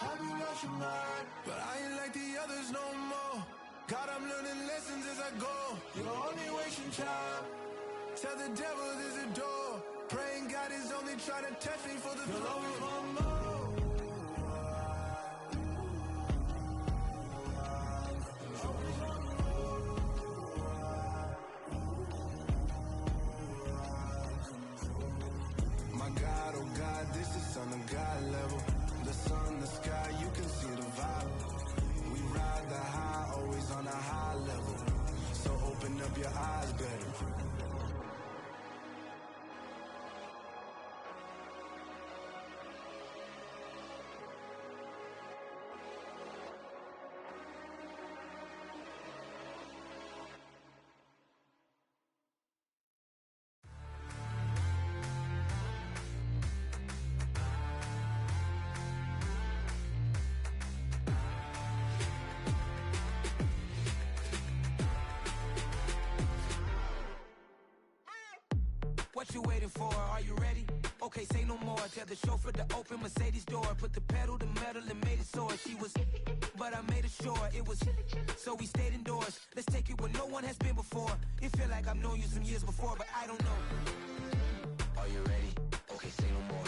I've been watching mine, but I ain't like the others no more. God, I'm learning lessons as I go. You're only wasting time. Tell the devil there's a door. Praying God is only trying to test me for the throne. You'll always want more. My God, oh God, this is on the God level. The sun, the sky, you can see the vibe. We ride the high, always on a high level. So open up your eyes, baby. What you waiting for? Are you ready? Okay, say no more. Tell the chauffeur to open Mercedes door. Put the pedal to metal and made it soar. She was, but I made it sure it was. So we stayed indoors. Let's take it where no one has been before. It feel like I've known you some years before, but I don't know. Are you ready? Okay, say no more.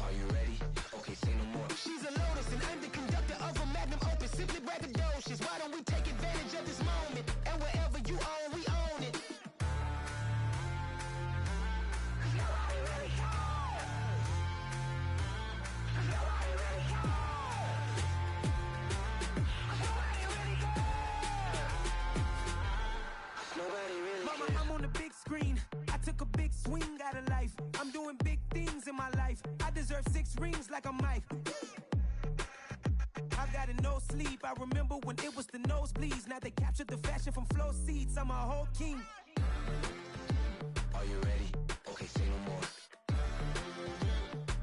Are you ready? Okay, say no more. She's a Lotus and I'm the conductor of a magnum opus. Simply braggadocious. Why don't we take advantage of this moment? And wherever you own, we own it. Mama, I'm on the big screen. I took a big swing out of life. I'm doing big things in my life. I deserve 6 rings like I'm Mike. I've got no sleep. I remember when it was the nosebleeds. Now they captured the fashion from flow seats. I'm a whole king. Are you ready? Okay, say no more.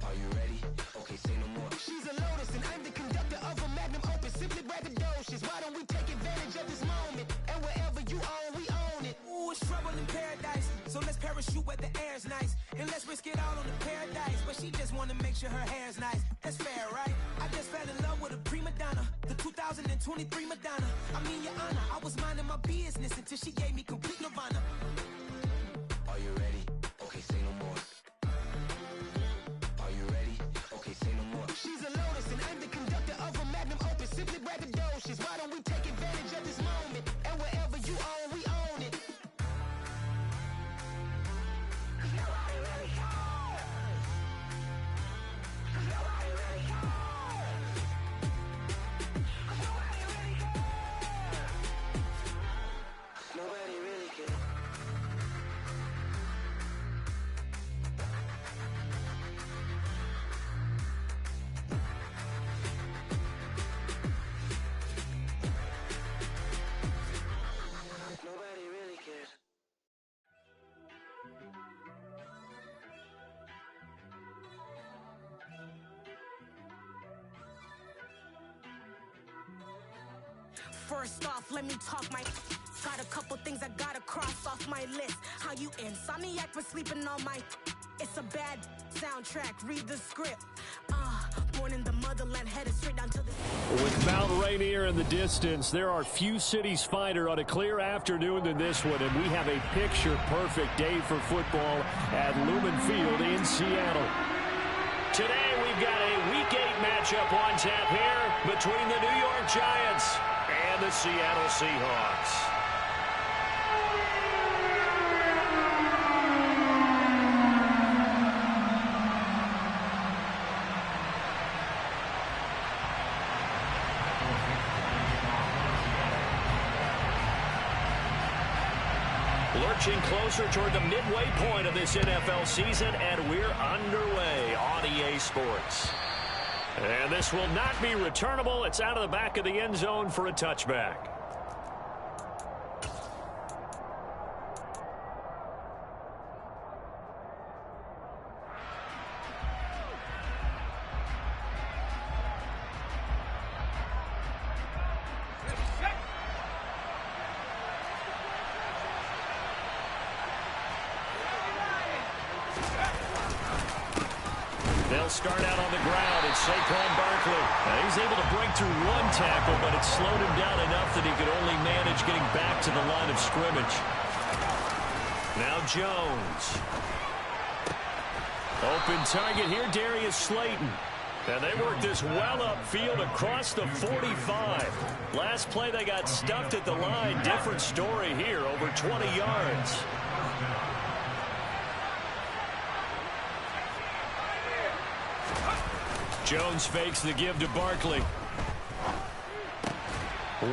Are you ready? Okay, say no more. She's a Lotus and I'm the conductor of a magnum opus. Simply braggadocious. Why don't we take advantage of this moment? And wherever you own, we own it. Ooh, it's trouble in paradise. So let's parachute where the air's nice. And let's risk it all on the paradise. But she just wanna make sure her hair's nice. That's fair, right? I just fell in love with a prima donna. The 2023 Madonna. I mean, your honor, I was minding my business until she gave me complete nirvana. Are you ready? Okay, say no more. Are you ready? Okay, say no more. She's a Lotus and I'm the conductor of a magnum opus. Simply braggadocious. Why don't we take advantage of this moment? And wherever you own, we own it. Nobody really cares. Nobody really cares. Nobody really cares. Nobody really cares. Nobody really cares. First off, let me talk my. Got a couple things I gotta cross off my list. How you insomniac for sleeping on my. It's a bad soundtrack. Read the script. Born in the motherland, headed straight down to the. With Mount Rainier in the distance, there are few cities finer on a clear afternoon than this one, and we have a picture-perfect day for football at Lumen Field in Seattle. Today, we've got a Week 8 matchup on tap here between the New York Giants and the Seattle Seahawks. Lurching closer toward the midway point of this NFL season, and we're underway on EA Sports. And this will not be returnable. It's out of the back of the end zone for a touchback. They'll start out on the ground. It's Saquon Barkley. He's able to break through one tackle, but it slowed him down enough that he could only manage getting back to the line of scrimmage. Now Jones. Open target here, Darius Slayton. And they work this well upfield across the 45. Last play they got stuffed at the line. Different story here, over 20 yards. Jones fakes the give to Barkley.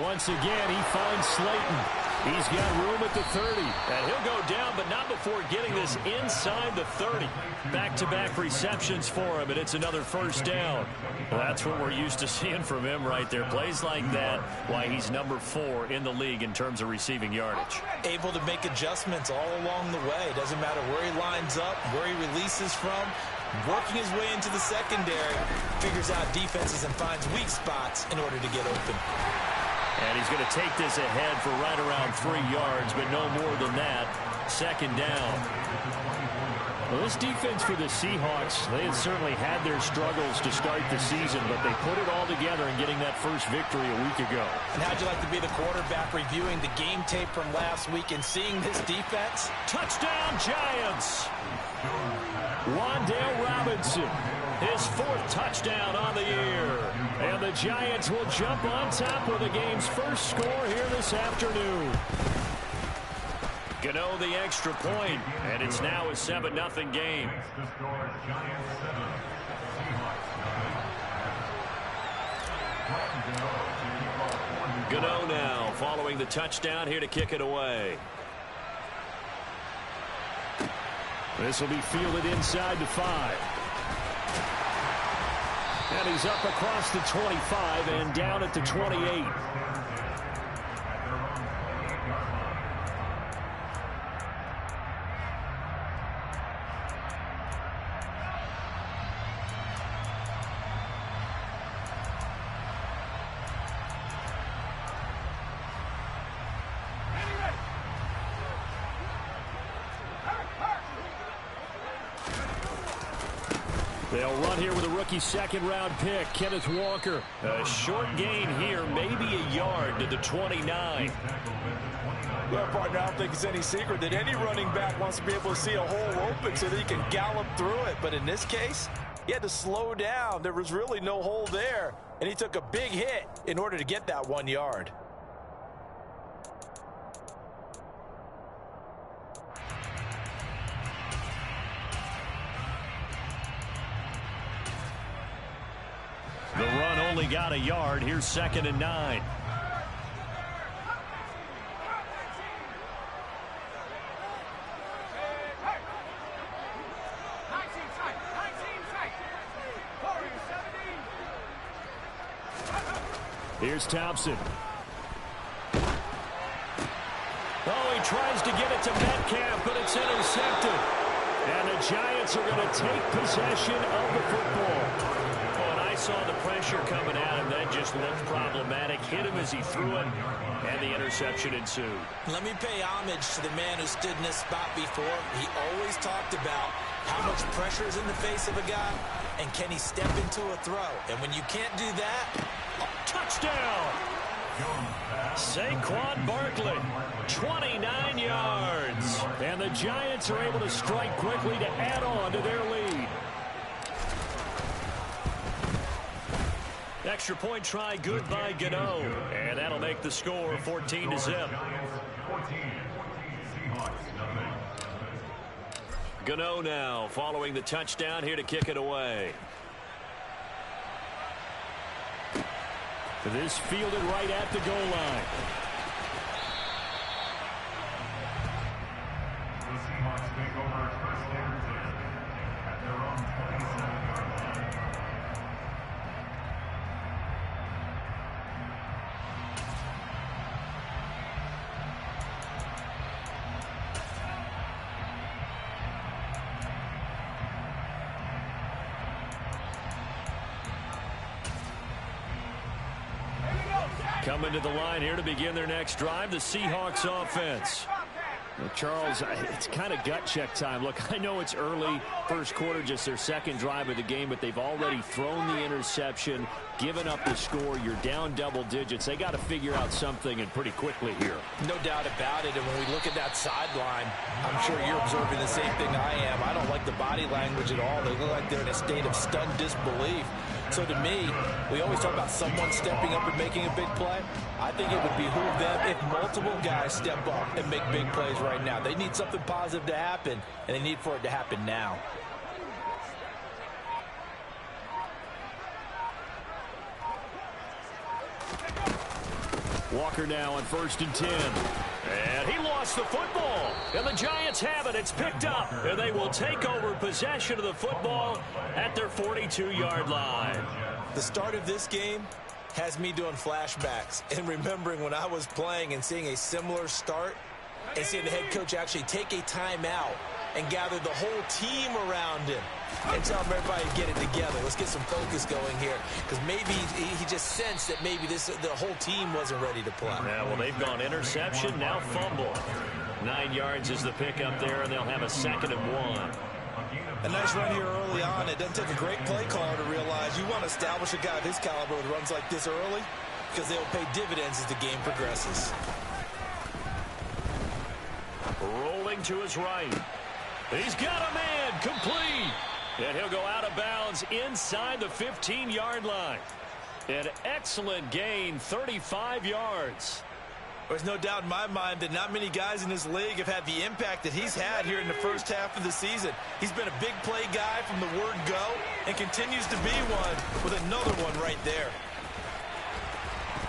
Once again, he finds Slayton. He's got room at the 30. And he'll go down, but not before getting this inside the 30. Back-to-back receptions for him, and it's another first down. Well, that's what we're used to seeing from him right there. Plays like that, why he's number 4 in the league in terms of receiving yardage. Able to make adjustments all along the way. Doesn't matter where he lines up, where he releases from. Working his way into the secondary, figures out defenses and finds weak spots in order to get open. And he's going to take this ahead for right around 3 yards, but no more than that. Second down. Well, this defense for the Seahawks, they had certainly had their struggles to start the season, but they put it all together in getting that first victory a week ago. And how'd you like to be the quarterback reviewing the game tape from last week and seeing this defense? Touchdown, Giants! Wan'Dale Robinson, his 4th touchdown on the year. And the Giants will jump on top with the game's first score here this afternoon. Gano the extra point, and it's now a 7-0 game. Gano now following the touchdown here to kick it away. This will be fielded inside the 5. And he's up across the 25 and down at the 28. They'll run here with a rookie second-round pick, Kenneth Walker. A short gain here, maybe a yard to the 29. Well, partner, I don't think it's any secret that any running back wants to be able to see a hole open so that he can gallop through it. But in this case, he had to slow down. There was really no hole there, and he took a big hit in order to get that 1 yard. The run only got a yard. Here's 2nd and 9. Here's Thompson. Oh, he tries to get it to Metcalf, but it's intercepted. And the Giants are going to take possession of the football. Saw the pressure coming at him, then just looked problematic. Hit him as he threw it, and the interception ensued. Let me pay homage to the man who stood in this spot before. He always talked about how much pressure is in the face of a guy, and can he step into a throw. And when you can't do that, touchdown! Saquon Barkley, 29 yards. And the Giants are able to strike quickly to add on to their lead. Extra point try good by Gano. And that'll make the score 14-0. Gano now following the touchdown here to kick it away. This fielded right at the goal line. Coming to the line here to begin their next drive, the Seahawks offense. Well, Charles, it's kind of gut check time. Look, I know it's early, first quarter, just their second drive of the game, but they've already thrown the interception, given up the score. You're down double digits. They got to figure out something, and pretty quickly here. No doubt about it, and when we look at that sideline, I'm sure you're observing the same thing I am. I don't like the body language at all. They look like they're in a state of stunned disbelief. So to me, we always talk about someone stepping up and making a big play. I think it would behoove them if multiple guys step up and make big plays right now. They need something positive to happen, and they need for it to happen now. Walker now on 1st and 10. And he lost the football. And the Giants have it. It's picked up. And they will take over possession of the football at their 42-yard line. The start of this game has me doing flashbacks and remembering when I was playing and seeing a similar start and seeing the head coach actually take a timeout and gather the whole team around him and tell him everybody to get it together. Let's get some focus going here, because maybe he just sensed that maybe the whole team wasn't ready to play. Yeah, well, they've gone interception, now fumble. 9 yards is the pickup there, and they'll have a 2nd and 1. A nice run here early on. It doesn't take a great play caller to realize you want to establish a guy of his caliber who runs like this early, because they'll pay dividends as the game progresses. Rolling to his right. He's got a man, complete. And he'll go out of bounds inside the 15-yard line. An excellent gain, 35 yards. There's no doubt in my mind that not many guys in this league have had the impact that he's had here in the first half of the season. He's been a big play guy from the word go and continues to be one with another one right there.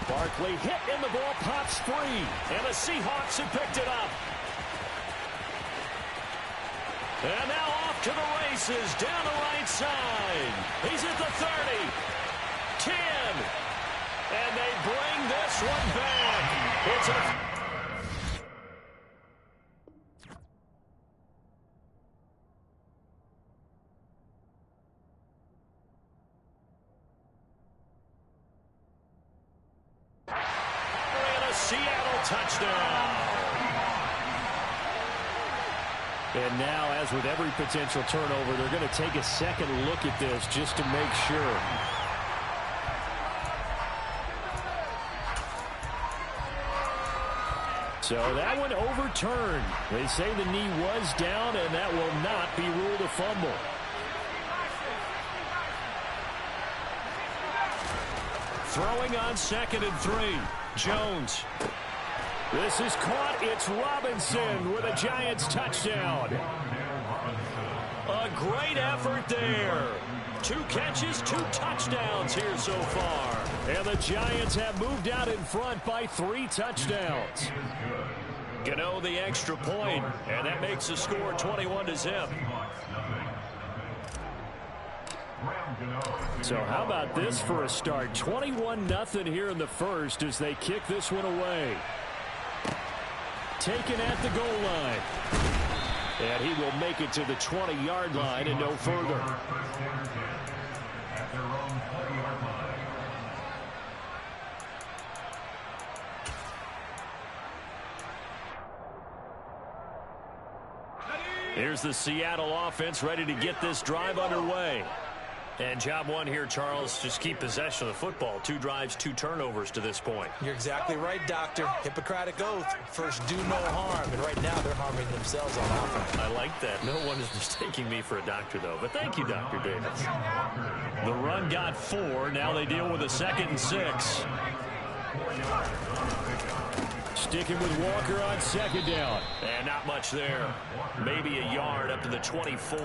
Barkley hit and the ball pops free. And the Seahawks have picked it up. And now off to the races down the right side. He's at the 30, 10, and they bring this one back. It's a... And a Seattle touchdown. And now, as with every potential turnover, they're going to take a second look at this just to make sure. So that one overturned. They say the knee was down, and that will not be ruled a fumble. Throwing on 2nd and 3. Jones. This is caught. It's Robinson with a Giants touchdown. A great effort there. 2 catches, 2 touchdowns here so far. And the Giants have moved out in front by 3 touchdowns. Gano the extra point, and that makes the score 21-0. So how about this for a start? 21-0 here in the first as they kick this one away. Taken at the goal line. And he will make it to the 20-yard line and no further. Here's the Seattle offense ready to get this drive underway. And job one here, Charles, just keep possession of the football. 2 drives, 2 turnovers to this point. You're exactly right, Doctor. Hippocratic oath. First, do no harm. And right now, they're harming themselves on offense. I like that. No one is mistaking me for a doctor, though. But thank you, Dr. Davis. The run got 4. Now they deal with a 2nd and 6. Sticking with Walker on 2nd down. And not much there. Maybe a yard up to the 24.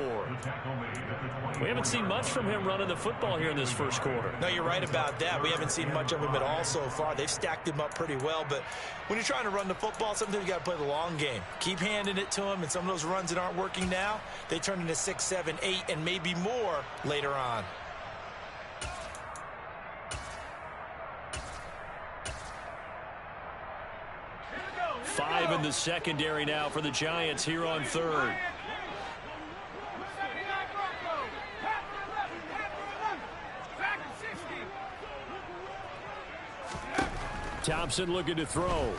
We haven't seen much from him running the football here in this first quarter. No, you're right about that. We haven't seen much of him at all so far. They've stacked him up pretty well. But when you're trying to run the football, sometimes you got to play the long game. Keep handing it to him. And some of those runs that aren't working now, they turn into 6, 7, 8, and maybe more later on. Five in the secondary now for the Giants here on 3rd. Thompson looking to throw.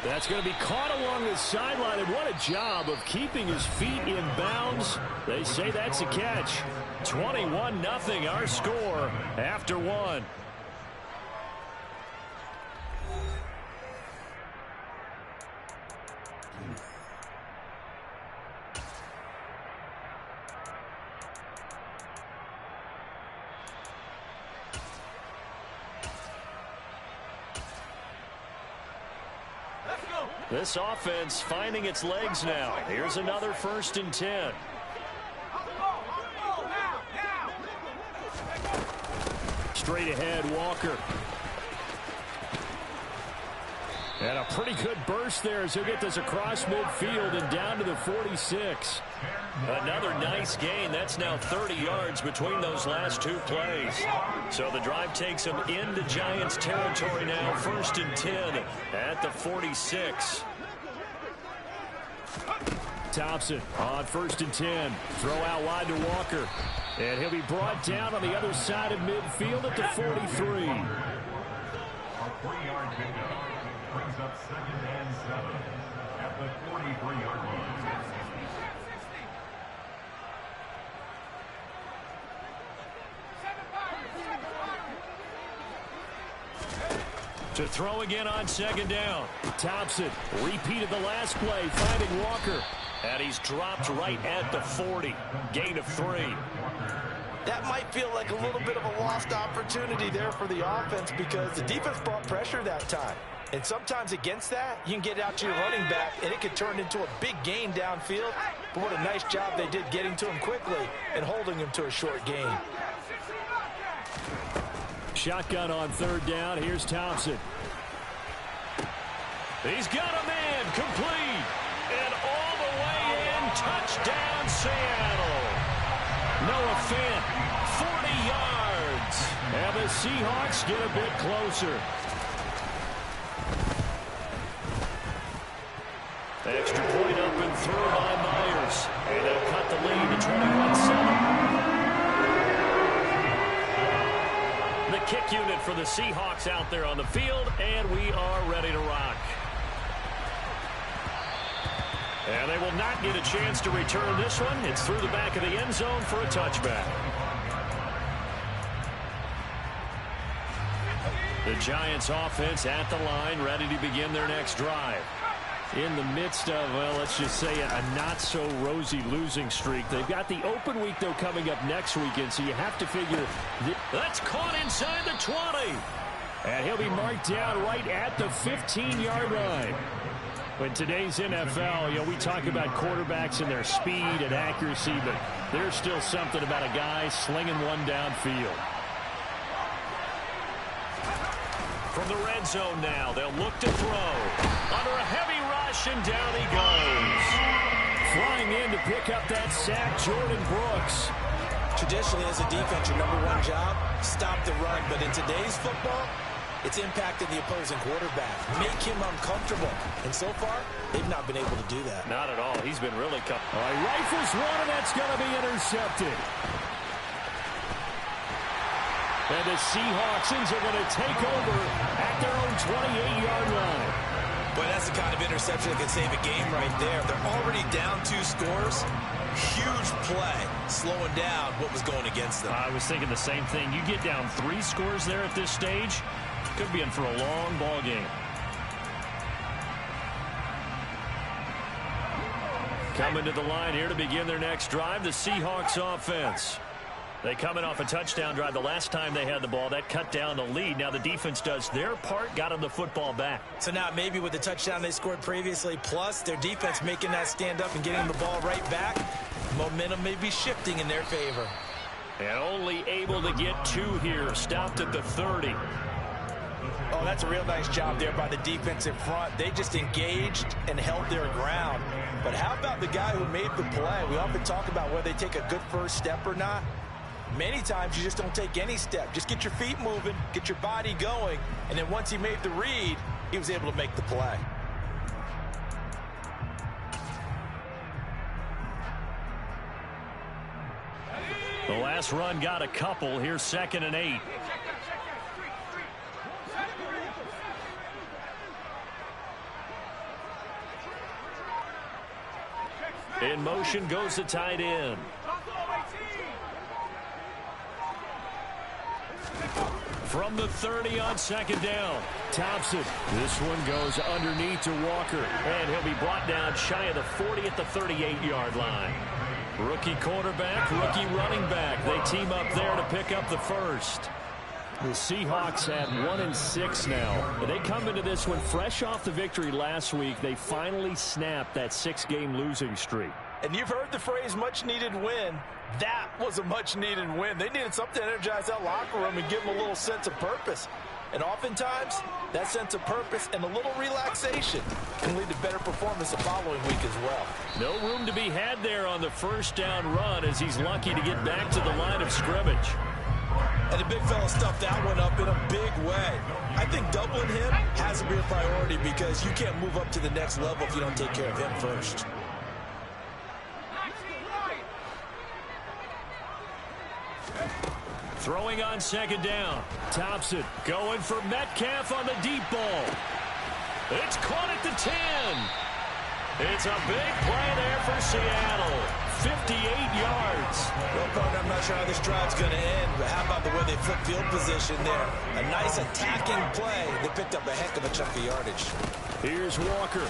That's going to be caught along the sideline, and what a job of keeping his feet in bounds. They say that's a catch. 21-0 our score after one. This offense finding its legs now. Here's another 1st and 10. Straight ahead, Walker. And a pretty good burst there as he'll get this across midfield and down to the 46. Another nice gain. That's now 30 yards between those last two plays. So the drive takes him into Giants territory now. 1st and 10 at the 46. Thompson on 1st and 10. Throw out wide to Walker. And he'll be brought down on the other side of midfield at the 43. A 3-yard pickup brings up 2nd and 7 at the 43-yard line. To throw again on 2nd down. Thompson repeated the last play, finding Walker. And he's dropped right at the 40. Gain of 3. That might feel like a little bit of a lost opportunity there for the offense because the defense brought pressure that time. And sometimes against that, you can get it out to your running back, and it could turn into a big gain downfield. But what a nice job they did getting to him quickly and holding him to a short gain. Shotgun on 3rd down. Here's Thompson. He's got a man complete. And all the way in. Touchdown, Seattle. Noah Fant, 40 yards. And the Seahawks get a bit closer. Extra point up and through by Myers. And they'll cut the lead to 21-7. The kick unit for the Seahawks out there on the field, and we are ready to rock. And they will not get a chance to return this one. It's through the back of the end zone for a touchback. The Giants offense at the line, ready to begin their next drive. In the midst of, well, let's just say a not-so-rosy losing streak. They've got the open week, though, coming up next weekend, so you have to figure that's caught inside the 20. And he'll be marked down right at the 15-yard line. In today's NFL, you know, we talk about quarterbacks and their speed and accuracy, but there's still something about a guy slinging one downfield. From the red zone now, they'll look to throw. Under a heavy rush, and down he goes. Flying in to pick up that sack, Jordan Brooks. Traditionally, as a defense, your #1 job, stop the run. But in today's football, it's impacting the opposing quarterback. Make him uncomfortable. And so far, they've not been able to do that. Not at all. He's been really comfortable. All right, rifles one, and that's going to be intercepted. And the Seahawks are going to take over at their own 28-yard line. Boy, that's the kind of interception that can save a game right there. They're already down 2 scores. Huge play, slowing down what was going against them. I was thinking the same thing. You get down 3 scores there at this stage, could be in for a long ball game. Coming to the line here to begin their next drive, the Seahawks offense. They come in off a touchdown drive the last time they had the ball. That cut down the lead. Now the defense does their part, got them the football back. So now maybe with the touchdown they scored previously, plus their defense making that stand up and getting the ball right back, momentum may be shifting in their favor. And only able to get 2 here. Stopped at the 30. Oh, that's a real nice job there by the defense in front. They just engaged and held their ground. But how about the guy who made the play? We often talk about whether they take a good first step or not. Many times you just don't take any step. Just get your feet moving, get your body going, and then once he made the read, he was able to make the play. The last run got a couple. Here's 2nd and 8. In motion goes the tight end. From the 30 on second down. Thompson. This one goes underneath to Walker. And he'll be brought down shy of the 40 at the 38-yard line. Rookie quarterback, rookie running back. They team up there to pick up the first. The Seahawks at 1-6 now. They come into this one fresh off the victory last week. They finally snapped that 6-game losing streak. And you've heard the phrase much-needed win. That was a much-needed win. They needed something to energize that locker room and give them a little sense of purpose. And oftentimes, that sense of purpose and a little relaxation can lead to better performance the following week as well. No room to be had there on the first down run as he's lucky to get back to the line of scrimmage. And the big fella stuffed that one up in a big way. I think doubling him has to be a priority because you can't move up to the next level if you don't take care of him first. Throwing on second down. Thompson going for Metcalf on the deep ball. It's caught at the 10. It's a big play there for Seattle. 58 yards. Well, partner, I'm not sure how this drive's going to end, but how about the way they flip field position there? A nice attacking play. They picked up a heck of a chunk of yardage. Here's Walker.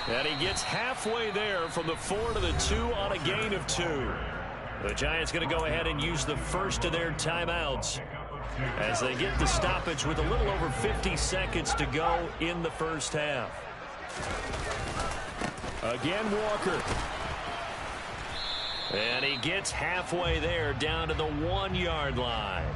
And he gets halfway there from the 4 to the 2 on a gain of 2. The Giants going to go ahead and use the first of their timeouts as they get the stoppage with a little over 50 seconds to go in the first half. Again, Walker. And he gets halfway there down to the 1-yard line.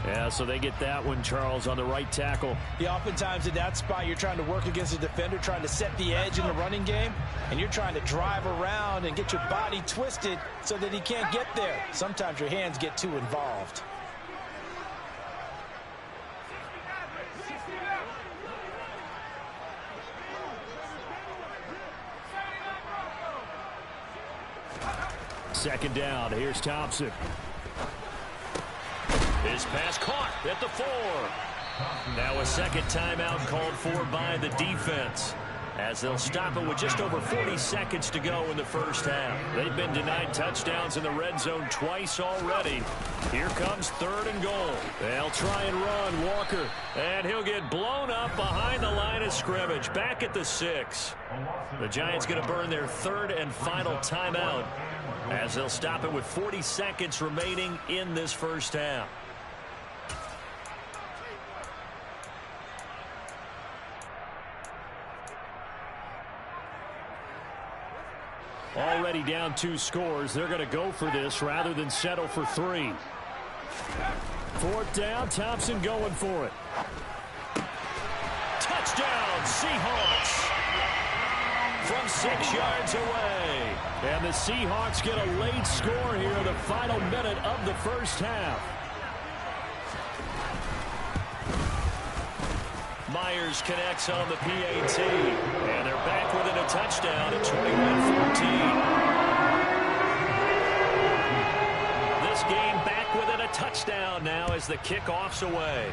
Yeah, so they get that one, Charles, on the right tackle. Yeah, oftentimes in that spot, you're trying to work against a defender, trying to set the edge in the running game, and you're trying to drive around and get your body twisted so that he can't get there. Sometimes your hands get too involved. Second down. Here's Thompson. His pass caught at the 4. Now a second timeout called for by the defense as they'll stop it with just over 40 seconds to go in the first half. They've been denied touchdowns in the red zone twice already. Here comes 3rd and goal. They'll try and run Walker, and he'll get blown up behind the line of scrimmage, back at the 6. The Giants going to burn their 3rd and final timeout as they'll stop it with 40 seconds remaining in this first half. Already down 2 scores. They're going to go for this rather than settle for 3. 4th down. Thompson going for it. Touchdown, Seahawks. From 6 yards away. And the Seahawks get a late score here in the final minute of the first half. Myers connects on the PAT. And they're back within a touchdown at 21-14. This game back within a touchdown now as the kickoff's away.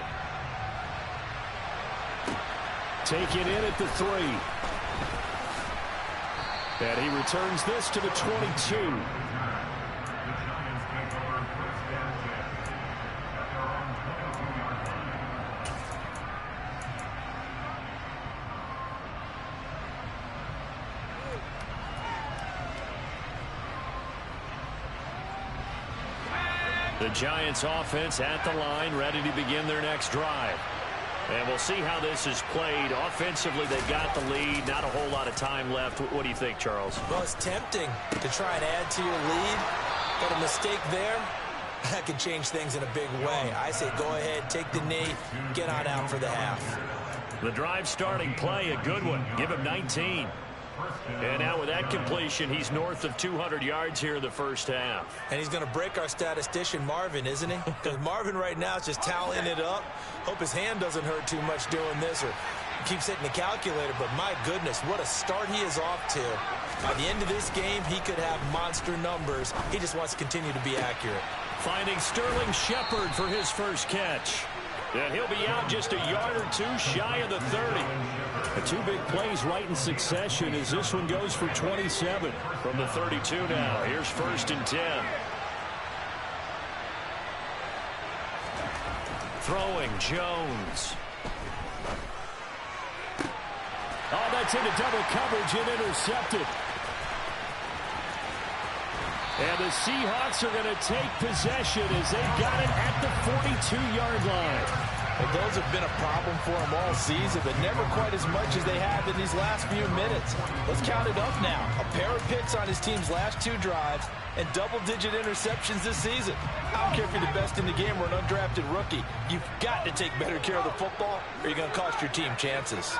Taken in at the 3. And he returns this to the 22. The Giants offense at the line, ready to begin their next drive. And we'll see how this is played. Offensively, they've got the lead. Not a whole lot of time left. What do you think, Charles? Well, it's tempting to try and add to your lead. But a mistake there, that can change things in a big way. I say go ahead, take the knee, get on out for the half. The drive starting play, a good one. Give him 19. And now with that completion, he's north of 200 yards here in the first half. And he's going to break our statistician, Marvin, isn't he? Because Marvin right now is just tallying it up. Hope his hand doesn't hurt too much doing this or keeps hitting the calculator. But my goodness, what a start he is off to. By the end of this game, he could have monster numbers. He just wants to continue to be accurate. Finding Sterling Shepard for his first catch. And he'll be out just a yard or two shy of the 30. The two big plays right in succession as this one goes for 27 from the 32 now. Here's 1st and 10. Throwing Jones. Oh, that's into double coverage and intercepted. And the Seahawks are going to take possession as they've got it at the 42-yard line. Well, those have been a problem for them all season, but never quite as much as they have in these last few minutes. Let's count it up now. A pair of picks on his team's last 2 drives and double-digit interceptions this season. I don't care if you're the best in the game or an undrafted rookie. You've got to take better care of the football or you're going to cost your team chances.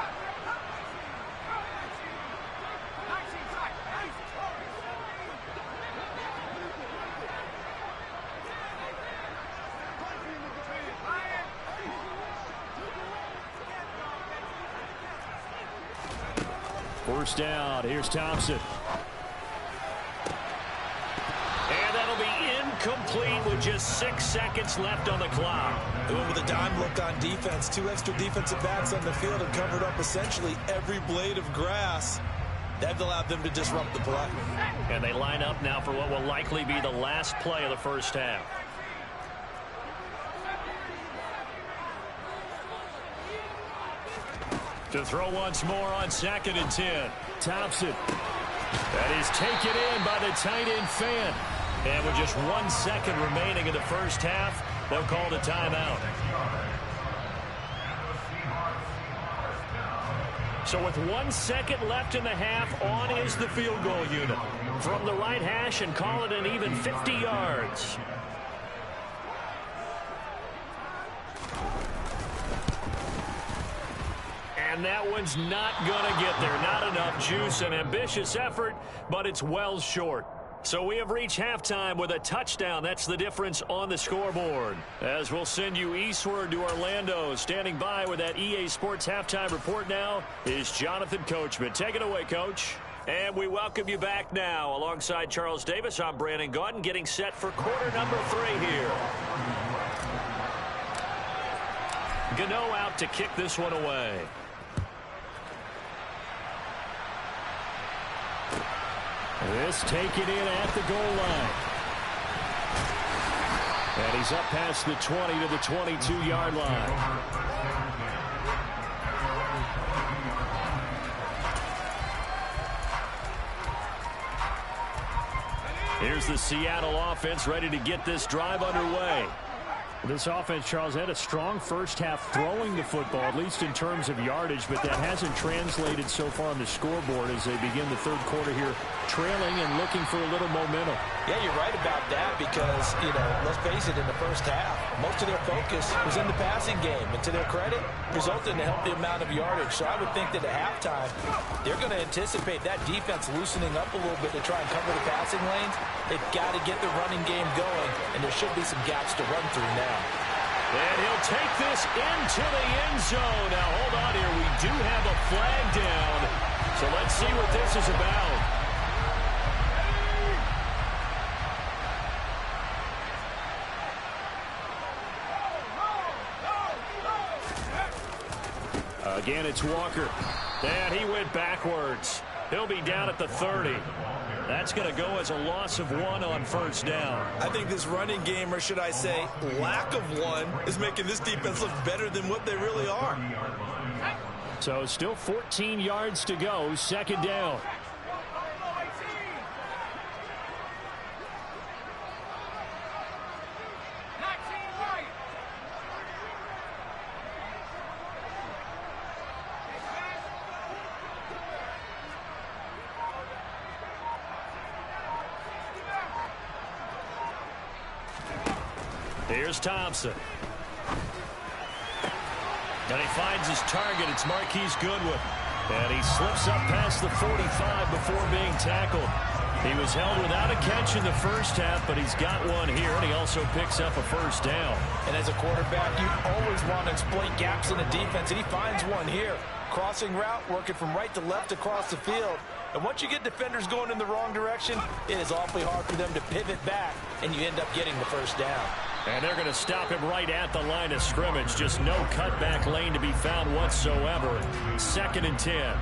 First down. Here's Thompson. And that'll be incomplete with just 6 seconds left on the clock. They went with a dime look on defense. 2 extra defensive backs on the field and covered up essentially every blade of grass. That allowed them to disrupt the play. And they line up now for what will likely be the last play of the first half. To throw once more on 2nd and 10. Thompson. That is taken in by the tight end Fan. And with just 1 second remaining in the first half, they'll call the timeout. So with 1 second left in the half, on is the field goal unit. From the right hash and call it an even 50 yards. And that one's not going to get there. Not enough juice. An ambitious effort, but it's well short. So we have reached halftime with a touchdown. That's the difference on the scoreboard. As we'll send you eastward to Orlando. Standing by with that EA Sports halftime report now is Jonathan Coachman. Take it away, Coach. And we welcome you back now. Alongside Charles Davis, I'm Brandon Gaudin, getting set for quarter number 3 here. Gano out to kick this one away. This taken in at the goal line. And he's up past the 20 to the 22-yard line. Here's the Seattle offense ready to get this drive underway. This offense, Charles, had a strong first half throwing the football, at least in terms of yardage, but that hasn't translated so far on the scoreboard as they begin the third quarter here, trailing and looking for a little momentum. Yeah, you're right about that because, let's face it, in the first half, most of their focus was in the passing game. And to their credit, resulted in a healthy amount of yardage. So I would think that at halftime, they're going to anticipate that defense loosening up a little bit to try and cover the passing lanes. They've got to get the running game going, and there should be some gaps to run through now. And he'll take this into the end zone. Now, hold on here. We do have a flag down. So let's see what this is about. Again, it's Walker. And he went backwards. He'll be down at the 30. That's going to go as a loss of 1 on first down. I think this running game, or should I say lack of one, is making this defense look better than what they really are. So still 14 yards to go, 2nd down. Here's Thompson. And he finds his target. It's Marquise Goodwin. And he slips up past the 45 before being tackled. He was held without a catch in the first half, but he's got one here, and he also picks up a first down. And as a quarterback, you always want to exploit gaps in the defense, and he finds one here. Crossing route, working from right to left across the field. And once you get defenders going in the wrong direction, it is awfully hard for them to pivot back, and you end up getting the first down. And they're going to stop him right at the line of scrimmage. Just no cutback lane to be found whatsoever. 2nd and 10.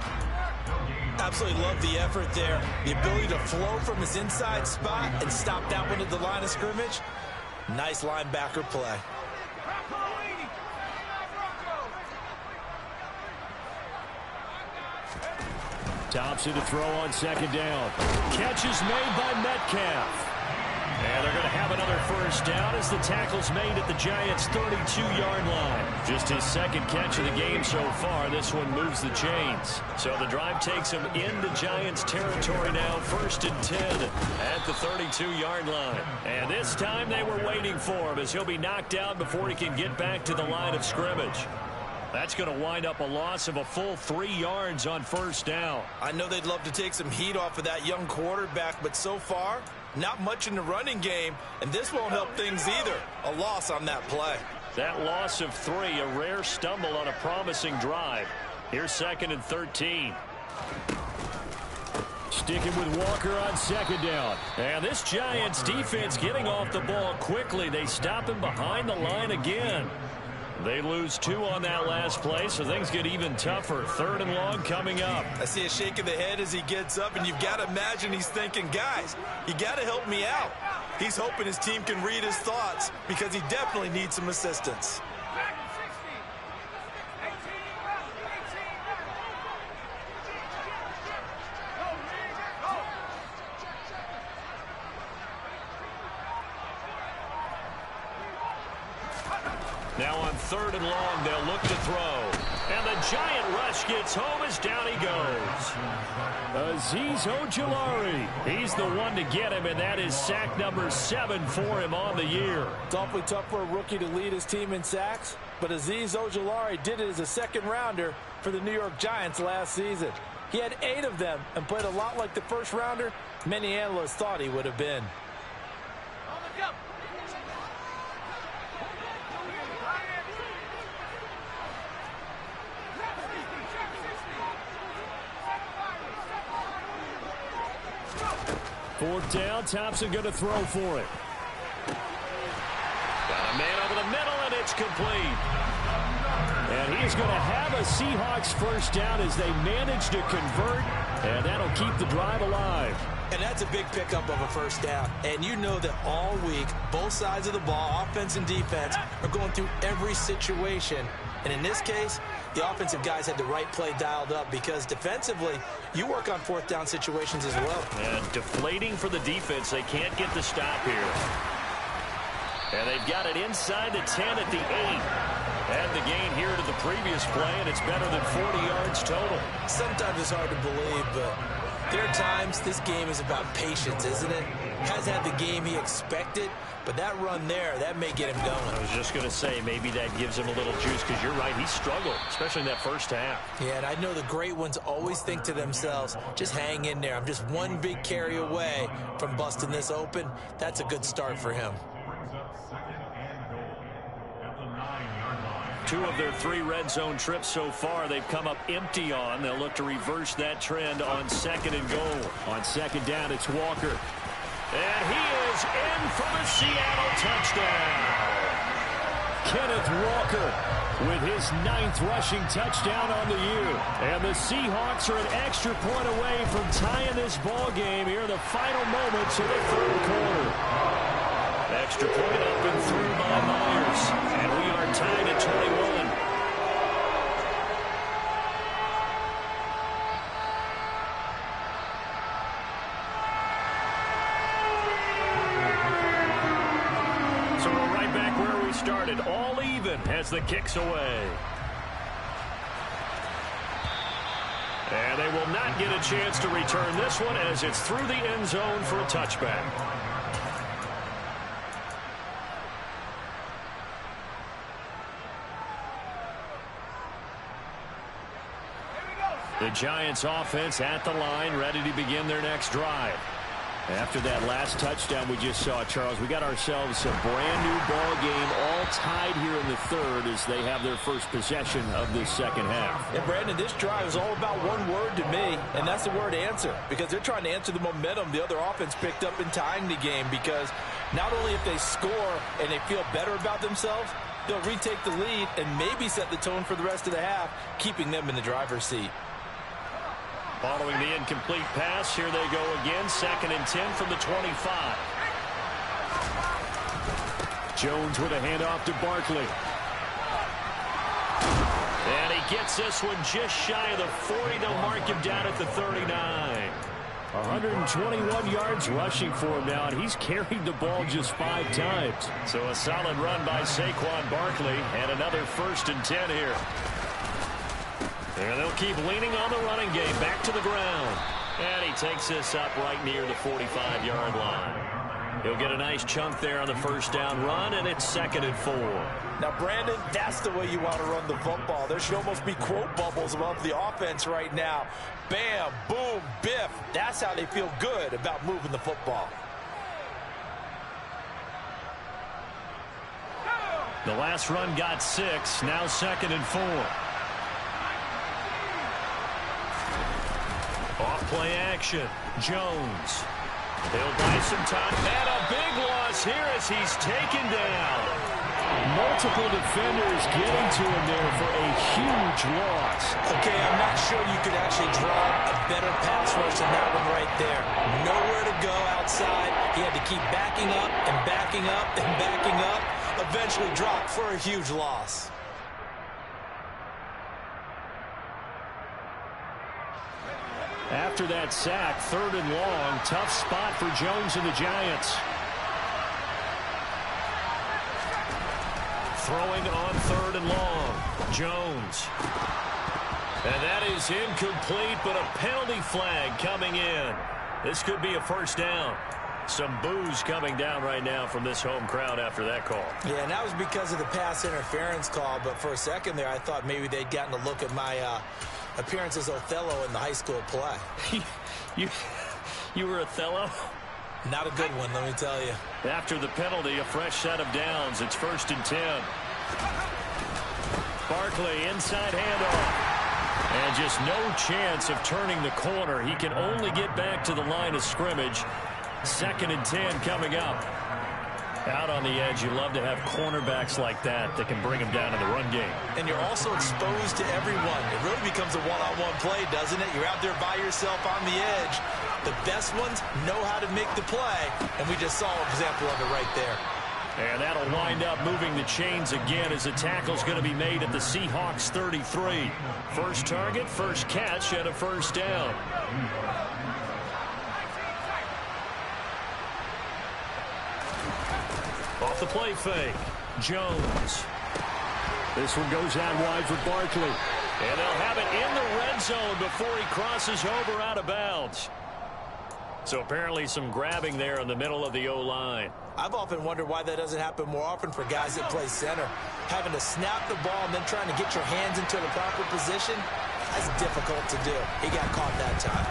Absolutely love the effort there. The ability to flow from his inside spot and stop that one at the line of scrimmage. Nice linebacker play. Thompson to throw on 2nd down. Catch is made by Metcalf. And they're going to have another first down as the tackle's made at the Giants' 32-yard line. Just his 2nd catch of the game so far. This one moves the chains. So the drive takes him into Giants territory now. 1st and 10 at the 32-yard line. And this time they were waiting for him as he'll be knocked out before he can get back to the line of scrimmage. That's going to wind up a loss of a full 3 yards on 1st down. I know they'd love to take some heat off of that young quarterback, but so far, not much in the running game, and this won't help things either. A loss on that play. That loss of 3, a rare stumble on a promising drive. Here's 2nd and 13. Sticking with Walker on 2nd down. And this Giants defense getting off the ball quickly. They stop him behind the line again. They lose 2 on that last play, so things get even tougher. 3rd and long coming up. I see a shake of the head as he gets up, and you've got to imagine he's thinking, guys, you got to help me out. He's hoping his team can read his thoughts because he definitely needs some assistance. Now on 3rd and long, they'll look to throw. And the giant rush gets home as down he goes. Azeez Ojulari. He's the one to get him, and that is sack number 7 for him on the year. It's awfully tough for a rookie to lead his team in sacks, but Azeez Ojulari did it as a 2nd rounder for the New York Giants last season. He had 8 of them and played a lot like the 1st rounder many analysts thought he would have been. Fourth down, Thompson going to throw for it. Got a man over the middle, and it's complete. And he is going to have a Seahawks first down as they manage to convert, and that'll keep the drive alive. And that's a big pickup of a first down. And you know that all week, both sides of the ball, offense and defense, are going through every situation. And in this case, the offensive guys had the right play dialed up because defensively, you work on 4th down situations as well. And deflating for the defense. They can't get the stop here. And they've got it inside the 10 at the 8. Add the gain here to the previous play, and it's better than 40 yards total. Sometimes it's hard to believe, but there are times this game is about patience, isn't it? Has had the game he expected, but that run there, that may get him going. I was just going to say, maybe that gives him a little juice, because you're right, he struggled, especially in that first half. Yeah, and I know the great ones always think to themselves, just hang in there. I'm just one big carry away from busting this open. That's a good start for him. 2 of their 3 red zone trips so far, they've come up empty on. They'll look to reverse that trend on 2nd and goal. On 2nd down, it's Walker. And he is in for the Seattle touchdown. Kenneth Walker with his 9th rushing touchdown on the year. And the Seahawks are an extra point away from tying this ball game here in the final moments of the 3rd quarter. Extra point up and through by Myers. And we are tied at 21. So we're right back where we started. All even as the kick's away. And they will not get a chance to return this one as it's through the end zone for a touchback. The Giants offense at the line, ready to begin their next drive. After that last touchdown we just saw, Charles, we got ourselves a brand new ball game, all tied here in the 3rd as they have their first possession of this 2nd half. And Brandon, this drive is all about one word to me, and that's the word answer, because they're trying to answer the momentum the other offense picked up in tying the game, because Not only if they score and they feel better about themselves, they'll retake the lead and maybe set the tone for the rest of the half, keeping them in the driver's seat. Following the incomplete pass, here they go again. 2nd and 10 from the 25. Jones with a handoff to Barkley. And he gets this one just shy of the 40. They'll mark him down at the 39. 121 yards rushing for him now, and he's carried the ball just 5 times. So a solid run by Saquon Barkley, and another 1st and 10 here. And they'll keep leaning on the running game. Back to the ground. And he takes this up right near the 45-yard line. He'll get a nice chunk there on the 1st down run, and it's 2nd and 4. Now, Brandon, that's the way you want to run the football. There should almost be quote bubbles above the offense right now. Bam, boom, biff. That's how they feel good about moving the football. The last run got 6. Now 2nd and 4. Off play action. Jones. He'll buy some time. And a big loss here as he's taken down. Multiple defenders getting to him there for a huge loss. Okay, I'm not sure you could actually draw a better pass rush than that one right there. Nowhere to go outside. He had to keep backing up and backing up and backing up. Eventually dropped for a huge loss. After that sack, 3rd and long. Tough spot for Jones and the Giants. Throwing on 3rd and long. Jones. And that is incomplete, but a penalty flag coming in. This could be a 1st down. Some boos coming down right now from this home crowd after that call. Yeah, and that was because of the pass interference call, but for a second there I thought maybe they'd gotten a look at my appearance as Othello in the high school play. You were Othello? Not a good one, let me tell you. After the penalty, a fresh set of downs. It's 1st and 10. Barkley, inside handoff. And just no chance of turning the corner. He can only get back to the line of scrimmage. 2nd and 10 coming up. Out on the edge, you love to have cornerbacks like that can bring them down in the run game. And you're also exposed to everyone. It really becomes a one-on-one play, doesn't it? You're out there by yourself on the edge. The best ones know how to make the play, and we just saw an example of it right there. And that'll wind up moving the chains again as the tackle's going to be made at the Seahawks 33. First target, first catch, and a 1st down. Off the play fake, Jones. This one goes out wide for Barkley. And they'll have it in the red zone before he crosses over out of bounds. So apparently some grabbing there in the middle of the O-line. I've often wondered why that doesn't happen more often for guys that play center. Having to snap the ball and then trying to get your hands into the proper position, that's difficult to do. He got caught that time.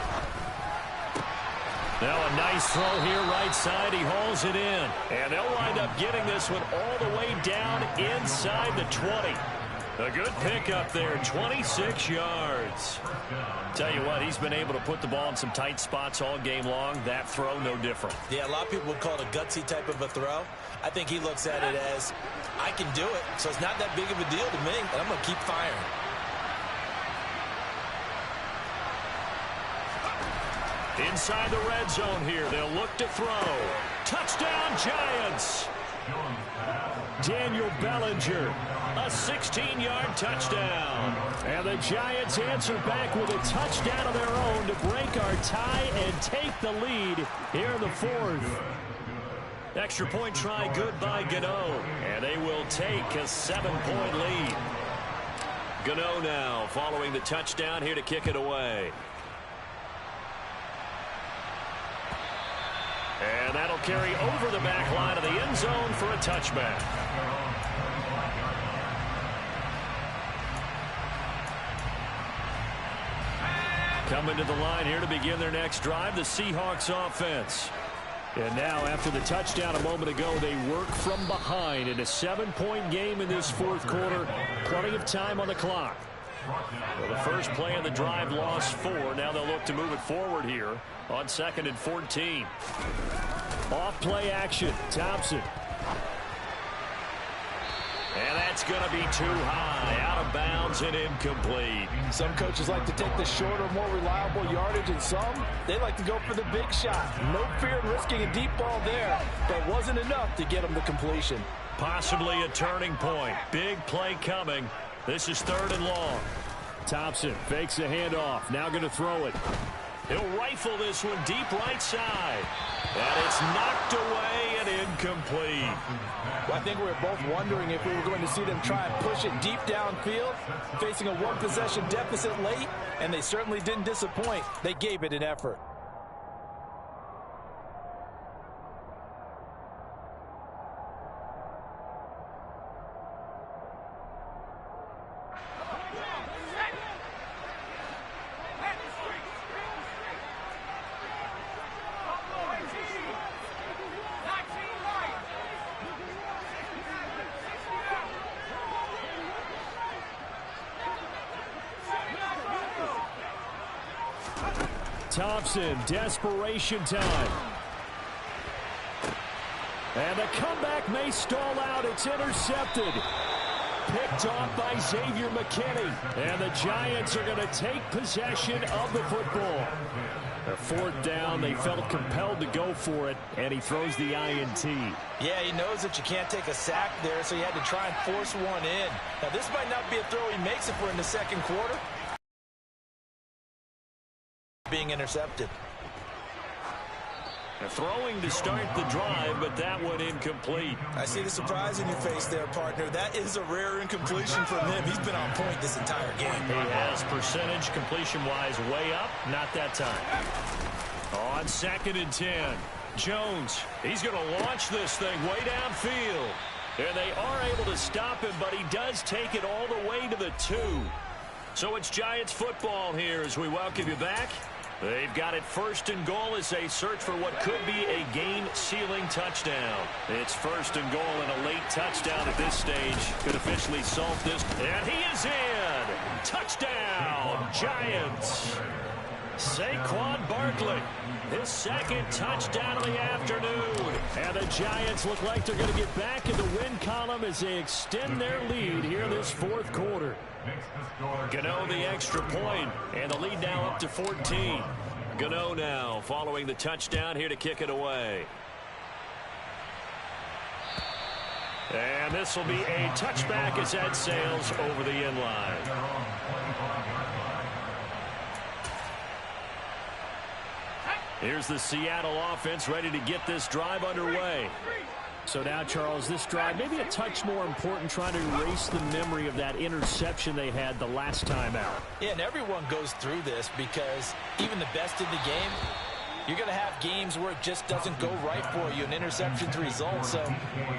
Now a nice throw here right side. He hauls it in. And they'll wind up getting this one all the way down inside the 20. A good pickup there, 26 yards. Tell you what, he's been able to put the ball in some tight spots all game long. That throw, no different. Yeah, a lot of people would call it a gutsy type of a throw. I think he looks at it as, I can do it, so it's not that big of a deal to me, and I'm going to keep firing. Inside the red zone here, they'll look to throw. Touchdown, Giants! Daniel Bellinger, a 16-yard touchdown. And the Giants answer back with a touchdown of their own to break our tie and take the lead here in the 4th. Extra point try good by Gano. And they will take a 7-point lead. Gano now following the touchdown here to kick it away. And that'll carry over the back line of the end zone for a touchback. Coming to the line here to begin their next drive, the Seahawks offense. And now, after the touchdown a moment ago, they work from behind in a 7-point game in this 4th quarter. Plenty of time on the clock. Well, the first play of the drive lost 4. Now they'll look to move it forward here on 2nd and 14. Off play action. Thompson. And that's going to be too high. Out of bounds and incomplete. Some coaches like to take the shorter, more reliable yardage, and some, they like to go for the big shot. No fear in risking a deep ball there, but wasn't enough to get them to completion. Possibly a turning point. Big play coming. This is 3rd and long. Thompson fakes a handoff. Now going to throw it. He'll rifle this one deep right side. And it's knocked away and incomplete. Well, I think we were both wondering if we were going to see them try and push it deep downfield, facing a one-possession deficit late, and they certainly didn't disappoint. They gave it an effort. Thompson, desperation time. And the comeback may stall out. It's intercepted. Picked off by Xavier McKinney. And the Giants are going to take possession of the football. A 4th down, they felt compelled to go for it, and he throws the INT. Yeah, he knows that you can't take a sack there, so he had to try and force one in. Now, this might not be a throw he makes if we're in the 2nd quarter. Being intercepted. They're throwing to start the drive, but that one incomplete. I see the surprise in your face there, partner. That is a rare incompletion from him. He's been on point this entire game. He has percentage completion-wise way up. Not that time. On 2nd and 10. Jones, he's going to launch this thing way downfield. And they are able to stop him, but he does take it all the way to the 2. So it's Giants football here as we welcome you back. They've got it 1st and goal as they search for what could be a game-sealing touchdown. It's 1st and goal, and a late touchdown at this stage could officially solve this. And he is in! Touchdown, Giants! Saquon Barkley, his 2nd touchdown of the afternoon. And the Giants look like they're going to get back in the win column as they extend their lead here in this 4th quarter. Gano the extra point, and the lead now up to 14. Gano now following the touchdown here to kick it away. And this will be a touchback as that sails over the end line. Here's the Seattle offense ready to get this drive underway. So now, Charles, this drive maybe a touch more important, trying to erase the memory of that interception they had the last time out. Yeah, and everyone goes through this because even the best in the game, you're going to have games where it just doesn't go right for you, and interceptions result. So,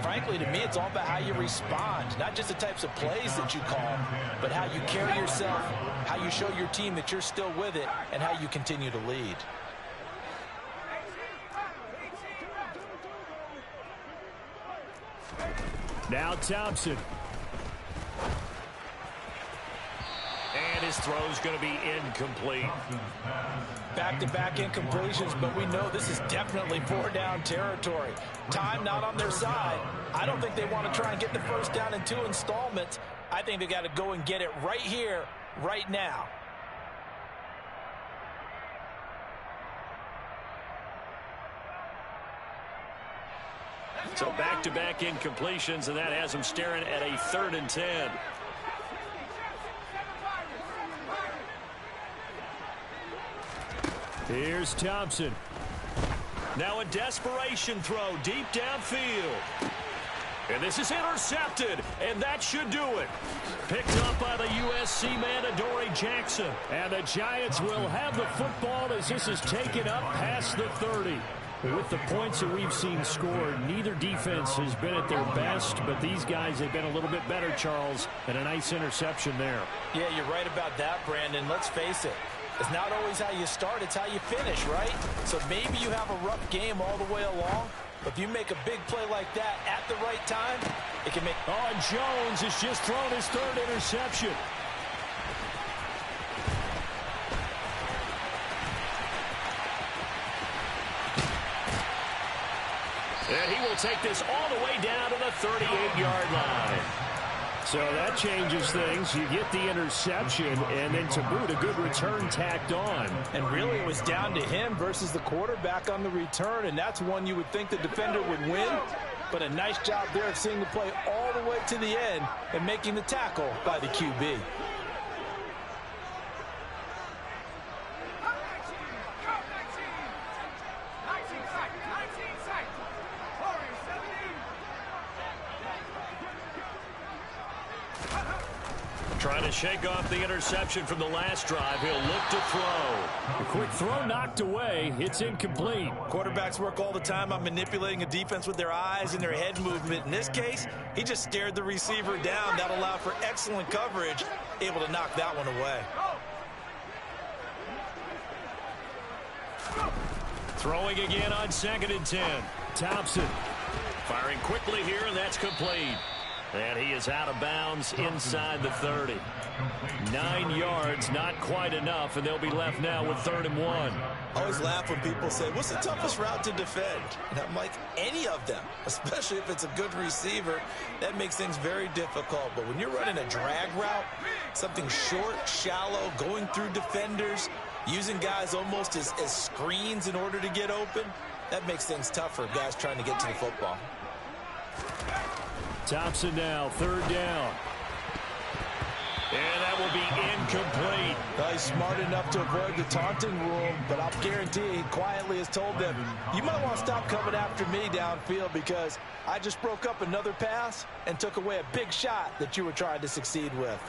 frankly, to me, it's all about how you respond, not just the types of plays that you call, but how you carry yourself, how you show your team that you're still with it, and how you continue to lead. Now Thompson. And his throw's going to be incomplete. Back-to-back incompletions, but we know this is definitely 4-down territory. Time not on their side. I don't think they want to try and get the 1st down in 2 installments. I think they got to go and get it right here, right now. So back-to-back incompletions, and that has them staring at a 3rd and 10. Here's Thompson. Now a desperation throw deep downfield. And this is intercepted, and that should do it. Picked up by the USC man, Adoree Jackson. And the Giants will have the football as this is taken up past the 30. With the points that we've seen scored, neither defense has been at their best, but these guys have been a little bit better, Charles, and a nice interception there. Yeah, you're right about that, Brandon. Let's face it. It's not always how you start, it's how you finish, right? So maybe you have a rough game all the way along, but if you make a big play like that at the right time, it can make... Oh, and Jones has just thrown his 3rd interception. he will take this all the way down to the 38-yard line. So that changes things. You get the interception, and then to boot, a good return tacked on. And really, it was down to him versus the quarterback on the return, and that's one you would think the defender would win. But a nice job there of seeing the play all the way to the end and making the tackle by the QB. Trying to shake off the interception from the last drive. He'll look to throw. A quick throw knocked away. It's incomplete. Quarterbacks work all the time on manipulating a defense with their eyes and their head movement. In this case, he just stared the receiver down. That allowed for excellent coverage, able to knock that one away. Throwing again on 2nd and 10. Thompson firing quickly here, and that's complete. And he is out of bounds inside the 30. 9 yards, not quite enough, and they'll be left now with 3rd and 1. I always laugh when people say, what's the toughest route to defend? And I'm like, any of them, especially if it's a good receiver. That makes things very difficult. But when you're running a drag route, something short, shallow, going through defenders, using guys almost as screens in order to get open, that makes things tough for guys trying to get to the football. Thompson now, 3rd down. And that will be incomplete. He's smart enough to avoid the taunting rule, but I'll guarantee he quietly has told them, you might want to stop coming after me downfield because I just broke up another pass and took away a big shot that you were trying to succeed with.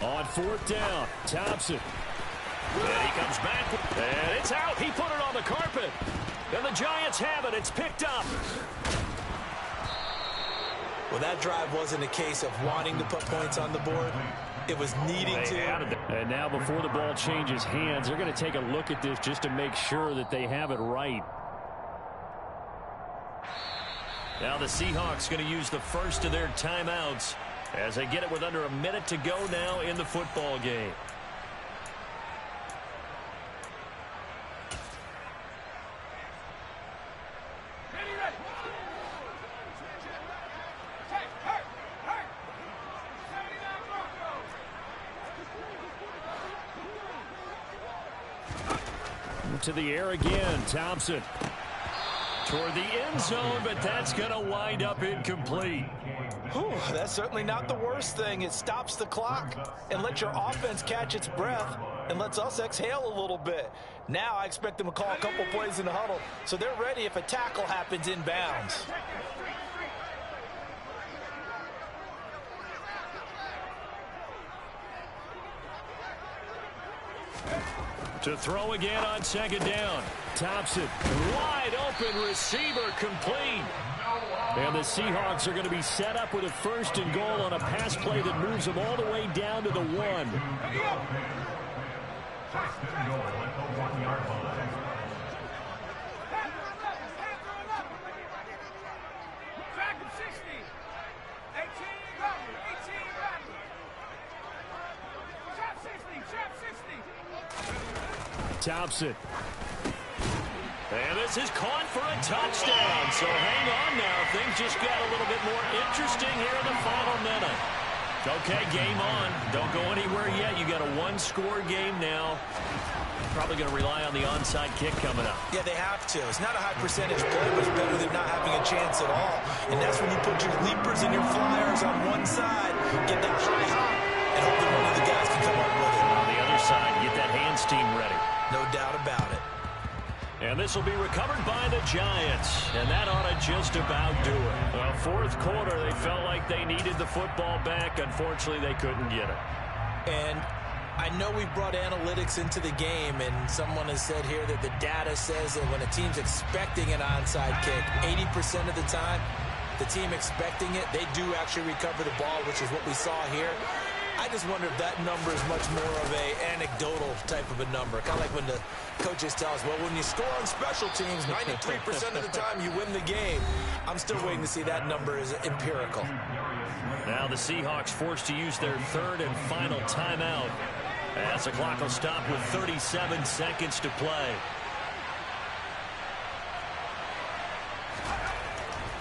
On 4th down, Thompson. And he comes back, and it's out. He put it on the carpet. And the Giants have it. It's picked up. Well, that drive wasn't a case of wanting to put points on the board. It was needing to. And now before the ball changes hands, they're going to take a look at this just to make sure that they have it right. Now the Seahawks going to use the first of their timeouts as they get it with under a minute to go now in the football game. To the air again, Thompson. Toward the end zone, but that's going to wind up incomplete. Whew, that's certainly not the worst thing. It stops the clock and lets your offense catch its breath and lets us exhale a little bit. Now I expect them to call a couple plays in the huddle so they're ready if a tackle happens inbounds. To throw again on 2nd down. Thompson, wide open receiver, complete. And the Seahawks are going to be set up with a 1st and goal on a pass play that moves them all the way down to the 1. 1st and goal at the 1-yard line. Thompson. And this is caught for a touchdown. So hang on now. Things just got a little bit more interesting here in the final minute. Okay, game on. Don't go anywhere yet. You got a 1-score game now. Probably going to rely on the onside kick coming up. Yeah, they have to. It's not a high percentage play, but it's better than not having a chance at all. And that's when you put your leapers and your flyers on one side, get that high hop, and hope that one of the guys can come up with it. On the other side, get that hands team ready. No doubt about it. And this will be recovered by the Giants. And that ought to just about do it. Well, 4th quarter, they felt like they needed the football back. Unfortunately, they couldn't get it. And I know we brought analytics into the game, and someone has said here that the data says that when a team's expecting an onside kick, 80% of the time, the team expecting it, they do actually recover the ball, which is what we saw here. I just wonder if that number is much more of a anecdotal type of a number. Kind of like when the coaches tell us, well, when you score on special teams, 93% of the time you win the game. I'm still waiting to see that number is empirical. Now the Seahawks forced to use their third and final timeout as the clock will stop with 37 seconds to play.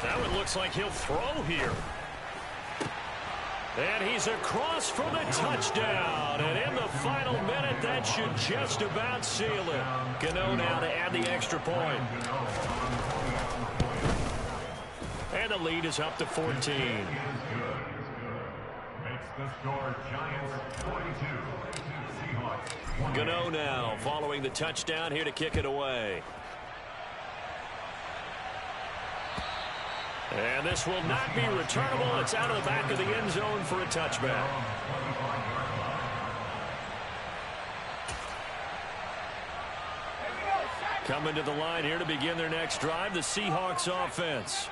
Now it looks like he'll throw here. And he's across for the touchdown. And in the final minute, that should just about seal it. Gano now to add the extra point. And the lead is up to 14. Makes the score Giants 22. Seahawks 28. Gano now following the touchdown here to kick it away. And this will not be returnable. It's out of the back of the end zone for a touchback. Coming to the line here to begin their next drive, the Seahawks offense.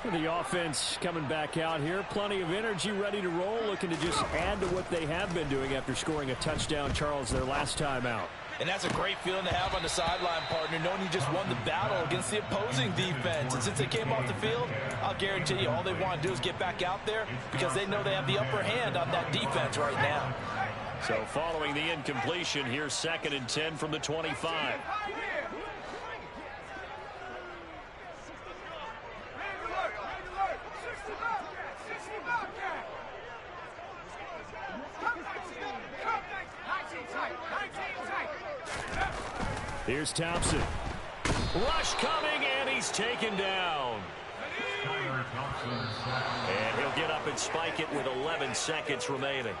The offense coming back out here. Plenty of energy, ready to roll, looking to just add to what they have been doing after scoring a touchdown, Charles, their last time out. And that's a great feeling to have on the sideline, partner, knowing you just won the battle against the opposing defense. And since they came off the field, I'll guarantee you all they want to do is get back out there because they know they have the upper hand on that defense right now. So following the incompletion, here's 2nd and 10 from the 25. Here's Thompson. Rush coming, and he's taken down. And he'll get up and spike it with 11 seconds remaining.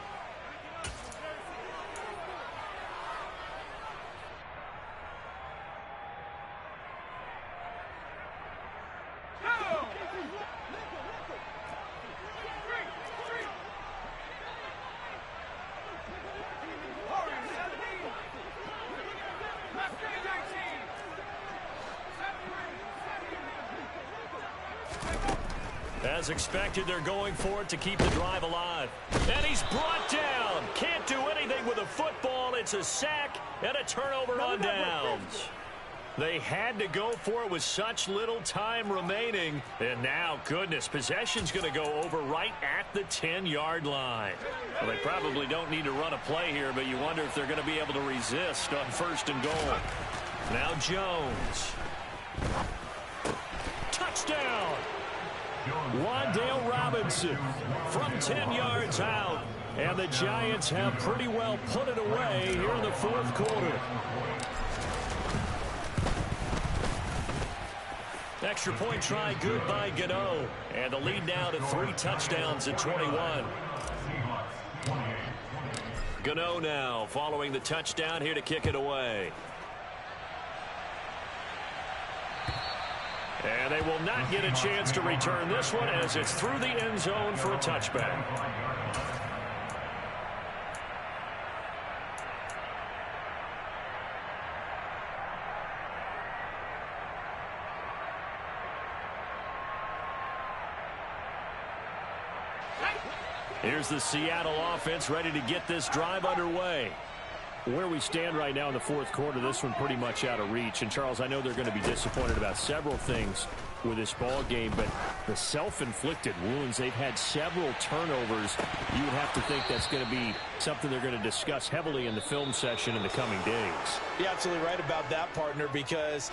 As expected, they're going for it to keep the drive alive. And he's brought down. Can't do anything with a football. It's a sack and a turnover on downs. They had to go for it with such little time remaining. And now, goodness, possession's going to go over right at the 10-yard line. Well, they probably don't need to run a play here, but you wonder if they're going to be able to resist on 1st and goal. Now Jones. Touchdown! Wan'Dale Robinson from 10 yards out. And the Giants have pretty well put it away here in the 4th quarter. Extra point try good by Gano. And the lead now to 3 touchdowns at 21. Gano now following the touchdown here to kick it away. And they will not get a chance to return this one as it's through the end zone for a touchback. Here's the Seattle offense ready to get this drive underway. Where we stand right now in the 4th quarter, this one pretty much out of reach. And, Charles, I know they're going to be disappointed about several things with this ball game, but the self-inflicted wounds, they've had several turnovers. You would have to think that's going to be something they're going to discuss heavily in the film session in the coming days. You're absolutely right about that, partner, because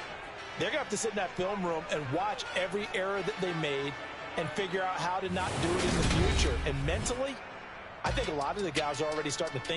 they're going to have to sit in that film room and watch every error that they made and figure out how to not do it in the future. And mentally, I think a lot of the guys are already starting to think